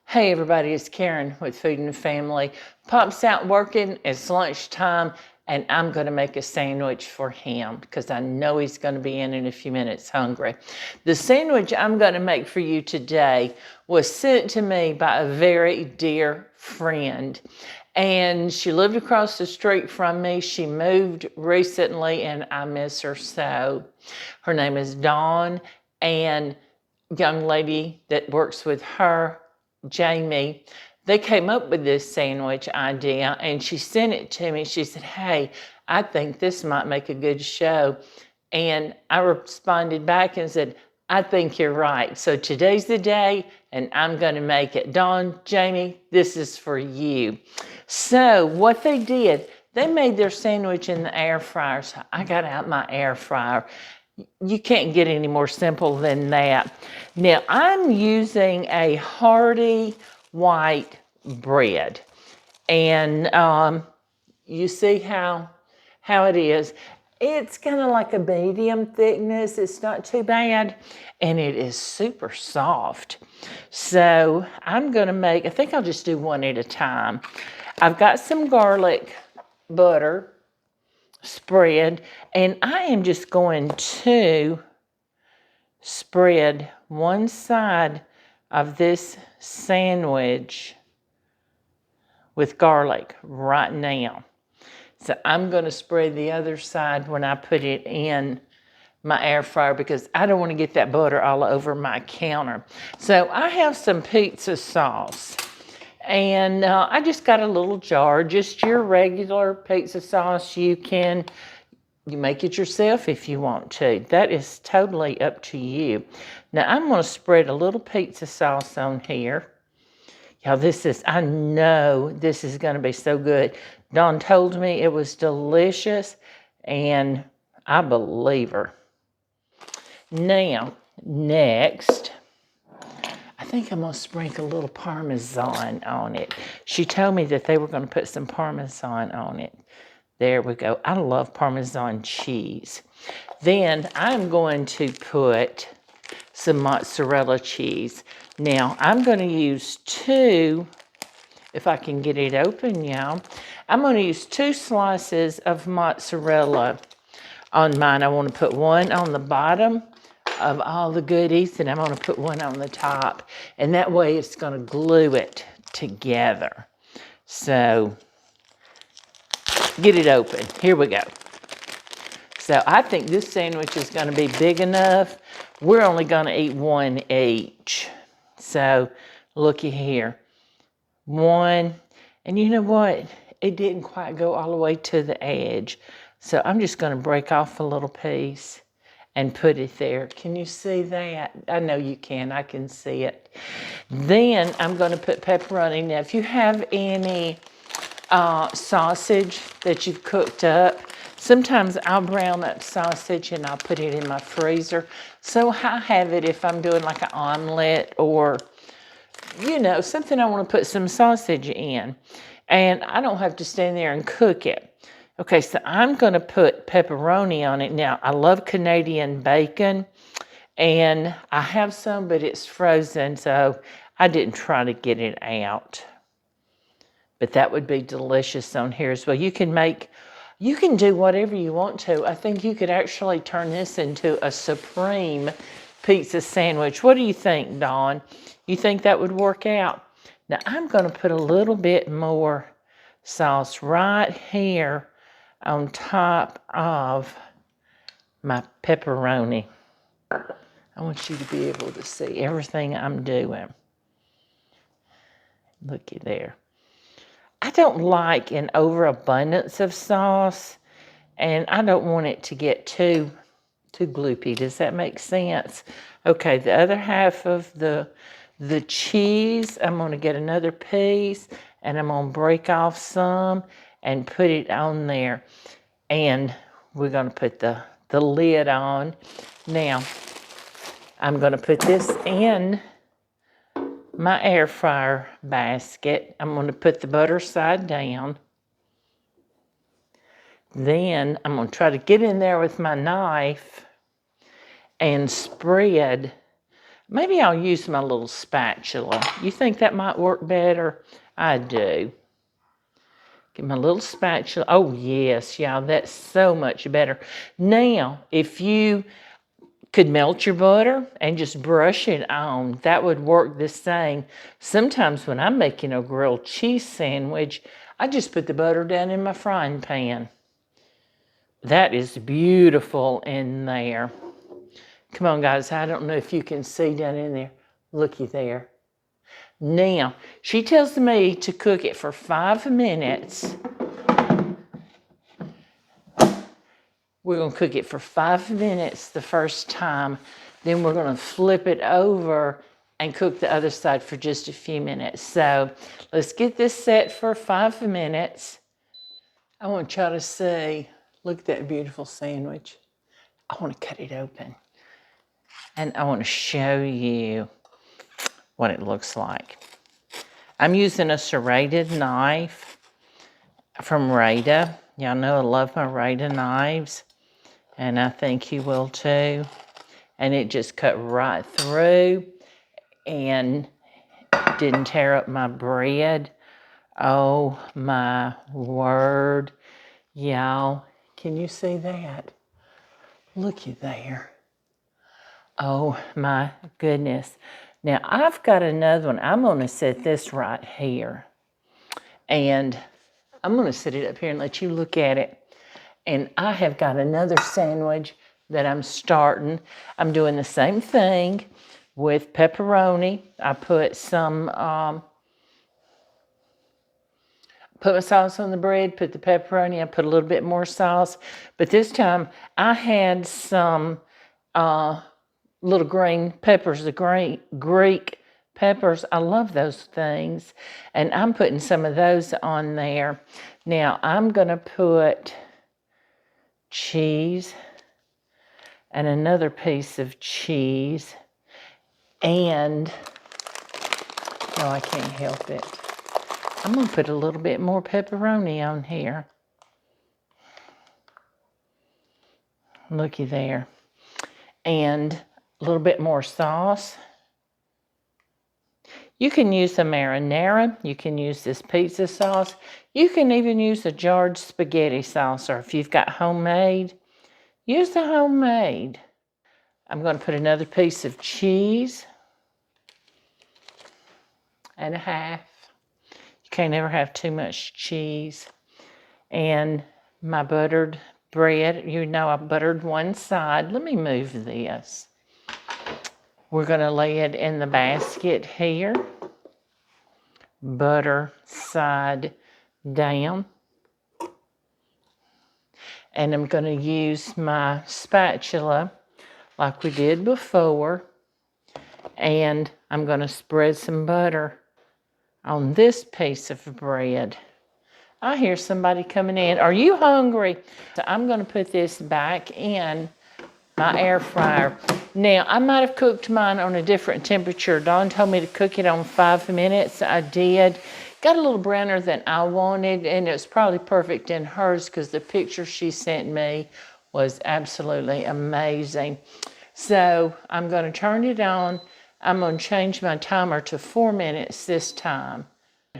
Hey everybody, it's Karen with Food and Family. Pop's out working, it's lunchtime, and I'm gonna make a sandwich for him because I know he's gonna be in a few minutes hungry. The sandwich I'm gonna make for you today was sent to me by a very dear friend. And she lived across the street from me. She moved recently and I miss her so. Her name is Dawn, and young lady that works with her, Jamie, they came up with this sandwich idea and she sent it to me. She said, "Hey, I think this might make a good show." And I responded back and said, "I think you're right. So today's the day and I'm going to make it." Dawn, Jamie, this is for you. So what they did, they made their sandwich in the air fryer. So I got out my air fryer. You can't get any more simple than that. Now I'm using a hearty white bread, and you see how it is. It's kind of like a medium thickness. It's not too bad, and it is super soft. So I'm gonna make, I think I'll just do one at a time. I've got some garlic butter spread, and I am just going to spread one side of this sandwich with garlic right now. So I'm going to spread the other side when I put it in my air fryer because I don't want to get that butter all over my counter. So I have some pizza sauce. And I just got a little jar, just your regular pizza sauce. You make it yourself if you want to. That is totally up to you. Now I'm going to spread a little pizza sauce on here. Y'all, I know this is going to be so good. Dawn told me it was delicious, and I believe her. Now, next, I think I'm going to sprinkle a little Parmesan on it. She told me that they were going to put some Parmesan on it. There we go. I love Parmesan cheese. Then I'm going to put some mozzarella cheese. Now, I'm going to use two, if I can get it open, y'all. I'm going to use 2 slices of mozzarella on mine. I want to put one on the bottom of all the goodies, and I'm going to put one on the top, and that way it's going to glue it together. So get it open. Here we go. So I think this sandwich is going to be big enough. We're only going to eat one each. So looky here. One, and you know what? It didn't quite go all the way to the edge. So I'm just going to break off a little piece and put it there. Can you see that? I know you can. I can see it. Then I'm going to put pepperoni. Now, if you have any sausage that you've cooked up, sometimes I'll brown up sausage and I'll put it in my freezer. So I have it if I'm doing like an omelet or, you know, something I want to put some sausage in. And I don't have to stand there and cook it. Okay, so I'm going to put pepperoni on it. Now, I love Canadian bacon, and I have some, but it's frozen, so I didn't try to get it out. But that would be delicious on here as well. You can do whatever you want to. I think you could actually turn this into a supreme pizza sandwich. What do you think, Dawn? You think that would work out? Now, I'm going to put a little bit more sauce right here on top of my pepperoni. I want you to be able to see everything I'm doing. Looky there. I don't like an overabundance of sauce, and I don't want it to get too gloopy. Does that make sense? Okay, the other half of the cheese, I'm going to get another piece, and I'm going to break off some and put it on there. And we're going to put the lid on. Now, I'm going to put this in my air fryer basket. I'm going to put the butter side down. Then I'm going to try to get in there with my knife and spread Maybe I'll use my little spatula. You think that might work better? I do. Get my little spatula. Oh, yes, y'all, that's so much better. Now, if you could melt your butter and just brush it on, that would work the same. Sometimes when I'm making a grilled cheese sandwich, I just put the butter down in my frying pan. That is beautiful in there. Come on, guys, I don't know if you can see down in there. Looky there. Now, she tells me to cook it for 5 minutes. We're going to cook it for 5 minutes the first time. Then we're going to flip it over and cook the other side for just a few minutes. So let's get this set for 5 minutes. I want y'all to see, look at that beautiful sandwich. I want to cut it open. And I want to show you what it looks like. I'm using a serrated knife from Rada. Y'all know I love my Rada knives, and I think you will too. And it just cut right through and didn't tear up my bread. Oh my word. Y'all, can you see that? Looky there. Oh my goodness. Now I've got another one. I'm going to set this right here. And I'm going to set it up here and let you look at it. And I have got another sandwich that I'm starting. I'm doing the same thing with pepperoni. I put some, put my sauce on the bread, put the pepperoni, I put a little bit more sauce. But this time I had some little green peppers, the Greek peppers. I love those things. And I'm putting some of those on there. Now I'm going to put cheese and another piece of cheese. And, no, I can't help it. I'm going to put a little bit more pepperoni on here. Looky there. And a little bit more sauce. You can use a marinara. You can use this pizza sauce. You can even use a jarred spaghetti sauce, or if you've got homemade, use the homemade. I'm going to put another piece of cheese and a half. You can't ever have too much cheese. And my buttered bread. You know I buttered one side. Let me move this. We're going to lay it in the basket here. Butter side down. And I'm going to use my spatula like we did before. And I'm going to spread some butter on this piece of bread. I hear somebody coming in. Are you hungry? So I'm going to put this back in my air fryer. Now, I might have cooked mine on a different temperature. Dawn told me to cook it on 5 minutes. I did. Got a little browner than I wanted, and it was probably perfect in hers because the picture she sent me was absolutely amazing. So I'm going to turn it on. I'm going to change my timer to 4 minutes this time.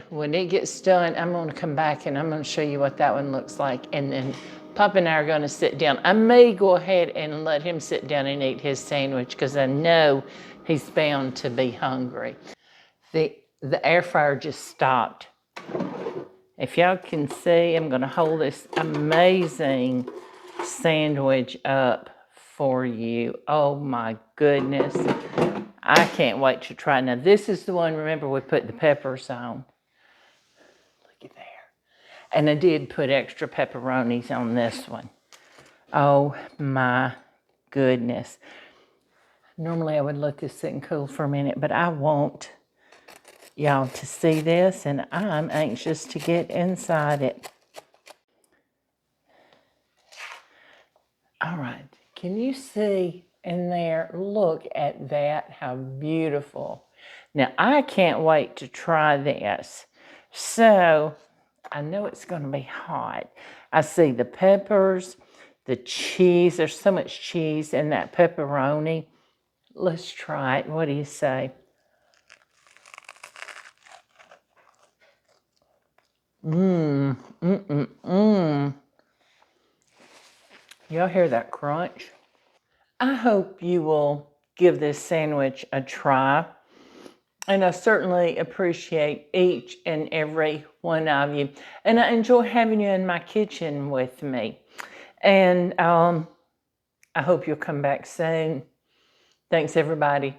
When it gets done, I'm going to come back and I'm going to show you what that one looks like. And then Pop and I are going to sit down. I may go ahead and let him sit down and eat his sandwich because I know he's bound to be hungry. The air fryer just stopped. If y'all can see, I'm going to hold this amazing sandwich up for you. Oh my goodness. I can't wait to try. Now this is the one, remember, we put the peppers on. Look at there. And I did put extra pepperonis on this one. Oh my goodness. Normally I would let this sit and cool for a minute, but I want y'all to see this, and I'm anxious to get inside it. All right, can you see in there? Look at that, how beautiful. Now I can't wait to try this. So I know it's going to be hot. I see the peppers, the cheese. There's so much cheese in that pepperoni. Let's try it. What do you say? Mmm. Y'all hear that crunch? I hope you will give this sandwich a try. And I certainly appreciate each and every one of you. And I enjoy having you in my kitchen with me. And I hope you'll come back soon. Thanks, everybody.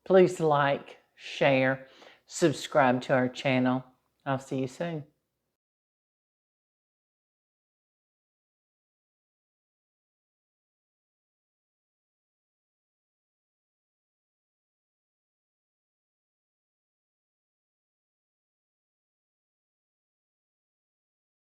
Please like, share, subscribe to our channel. I'll see you soon.